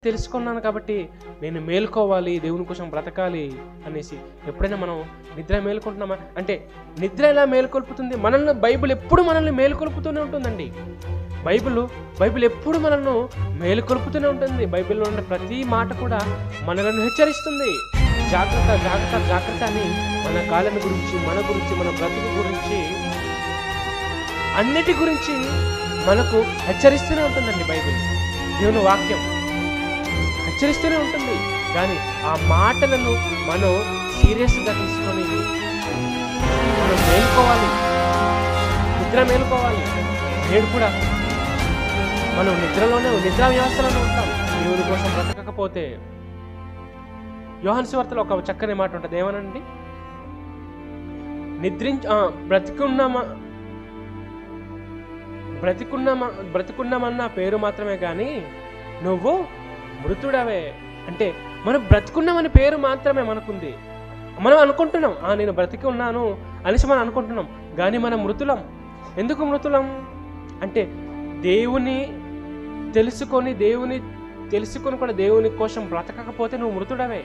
తెలుసుకున్నాను కాబట్టి నేను మేలుకోవాలి, దేవుని కోసం బ్రతకాలి అనేసి. ఎప్పుడైనా మనం నిద్ర మేలుకుంటున్నామా? అంటే నిద్ర ఎలా మేలుకొల్పుతుంది? బైబిల్ ఎప్పుడు మనల్ని మేలుకొల్పుతూనే ఉంటుందండి. బైబిల్ ఎప్పుడు మనల్ని మేలుకొల్పుతూనే ఉంటుంది. బైబిల్లో ఉన్న ప్రతి మాట కూడా మనలను హెచ్చరిస్తుంది. జాగ్రత్త జాగ్రత్త జాగ్రత్త అని మన కాలం గురించి, మన బ్రతుకు గురించి, అన్నిటి గురించి మనకు హెచ్చరిస్తూనే ఉంటుందండి. బైబిల్, దేవుని వాక్యం హెచ్చరిస్తూనే ఉంటుంది. కానీ ఆ మాటలను మనం సీరియస్గా తీసుకొని మనం మేలుకోవాలి. నేడు కూడా మనం నిద్రా వ్యవస్థలోనే ఉంటాం. దేవుని కోసం బ్రతకకపోతే. యోహాను సువార్తలో ఒక చక్కని మాట ఉంటుంది. ఏమనండి? బ్రతికున్నామన్న పేరు మాత్రమే కానీ నువ్వు మృతుడవే. అంటే మనం బ్రతికున్నామని పేరు మాత్రమే మనకుంది. మనం అనుకుంటున్నాం నేను బ్రతికి ఉన్నాను అనేసి మనం అనుకుంటున్నాం, కానీ మనం మృతులం. ఎందుకు మృతులం అంటే దేవుని తెలుసుకొని కూడా దేవుని కోసం బ్రతకకపోతే నువ్వు మృతుడవే.